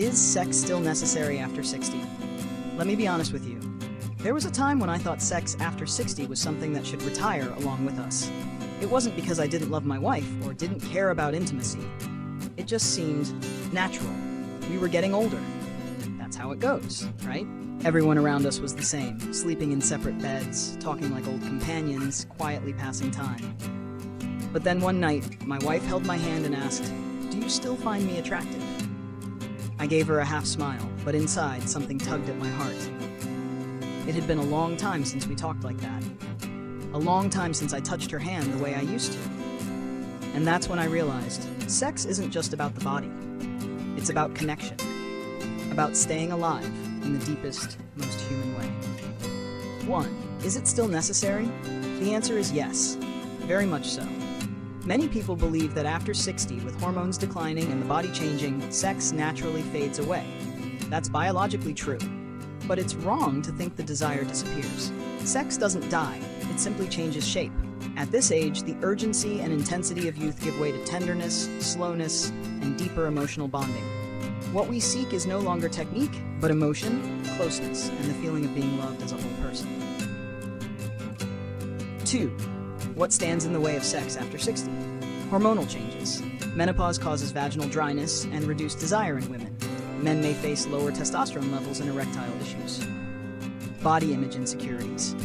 Is sex still necessary after 60? Let me be honest with you. There was a time when I thought sex after 60 was something that should retire along with us. It wasn't because I didn't love my wife or didn't care about intimacy. It just seemed natural. We were getting older. That's how it goes, right? Everyone around us was the same, sleeping in separate beds, talking like old companions, quietly passing time. But then one night, my wife held my hand and asked, "Do you still find me attractive?" I gave her a half smile, but inside something tugged at my heart. It had been a long time since we talked like that. A long time since I touched her hand the way I used to. And that's when I realized, sex isn't just about the body. It's about connection. About staying alive in the deepest, most human way. 1. Is it still necessary? The answer is yes. Very much so. Many people believe that after 60, with hormones declining and the body changing, sex naturally fades away. That's biologically true. But it's wrong to think the desire disappears. Sex doesn't die, it simply changes shape. At this age, the urgency and intensity of youth give way to tenderness, slowness, and deeper emotional bonding. What we seek is no longer technique, but emotion, closeness, and the feeling of being loved as a whole person. 2. What stands in the way of sex after 60? Hormonal changes. Menopause causes vaginal dryness and reduced desire in women. Men may face lower testosterone levels and erectile issues. Body image insecurities.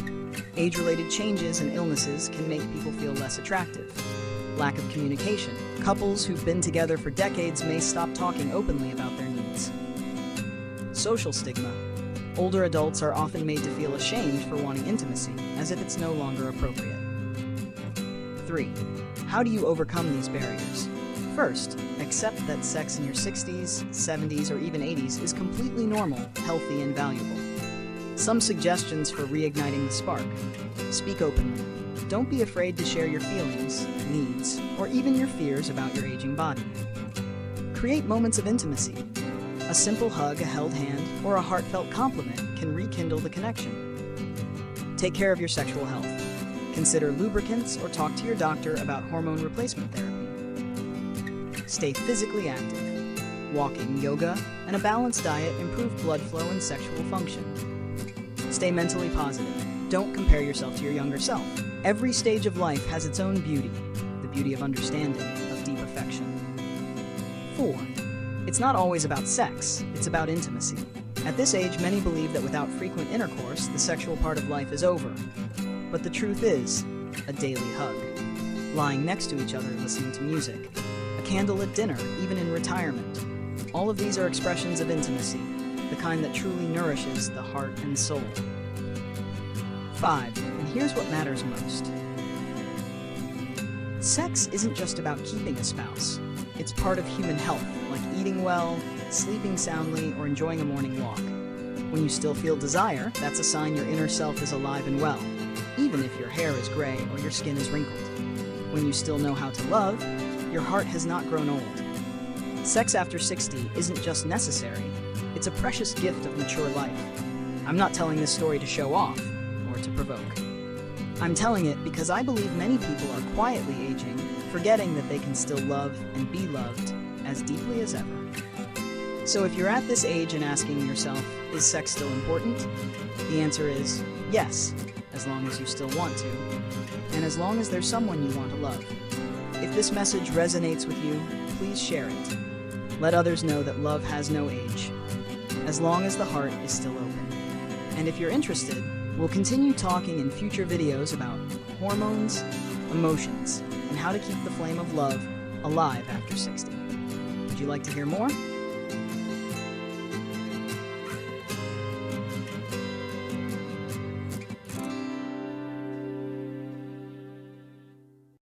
Age-related changes and illnesses can make people feel less attractive. Lack of communication. Couples who've been together for decades may stop talking openly about their needs. Social stigma. Older adults are often made to feel ashamed for wanting intimacy, as if it's no longer appropriate. 3. How do you overcome these barriers? First, accept that sex in your 60s, 70s, or even 80s is completely normal, healthy, and valuable. Some suggestions for reigniting the spark. Speak openly. Don't be afraid to share your feelings, needs, or even your fears about your aging body. Create moments of intimacy. A simple hug, a held hand, or a heartfelt compliment can rekindle the connection. Take care of your sexual health. Consider lubricants or talk to your doctor about hormone replacement therapy. Stay physically active. Walking, yoga, and a balanced diet improve blood flow and sexual function. Stay mentally positive. Don't compare yourself to your younger self. Every stage of life has its own beauty, the beauty of understanding, of deep affection. 4. It's not always about sex, it's about intimacy. At this age, many believe that without frequent intercourse, the sexual part of life is over. But the truth is, a daily hug, lying next to each other listening to music, a candlelit dinner, even in retirement. All of these are expressions of intimacy, the kind that truly nourishes the heart and soul. 5. And here's what matters most. Sex isn't just about keeping a spouse. It's part of human health, like eating well, sleeping soundly, or enjoying a morning walk. When you still feel desire, that's a sign your inner self is alive and well, even if your hair is gray or your skin is wrinkled. When you still know how to love, your heart has not grown old. Sex after 60 isn't just necessary, it's a precious gift of mature life. I'm not telling this story to show off or to provoke. I'm telling it because I believe many people are quietly aging, forgetting that they can still love and be loved as deeply as ever. So if you're at this age and asking yourself, is sex still important? The answer is yes, as long as you still want to, and as long as there's someone you want to love. If this message resonates with you, please share it. Let others know that love has no age, as long as the heart is still open. And if you're interested, we'll continue talking in future videos about hormones, emotions, and how to keep the flame of love alive after 60. Would you like to hear more?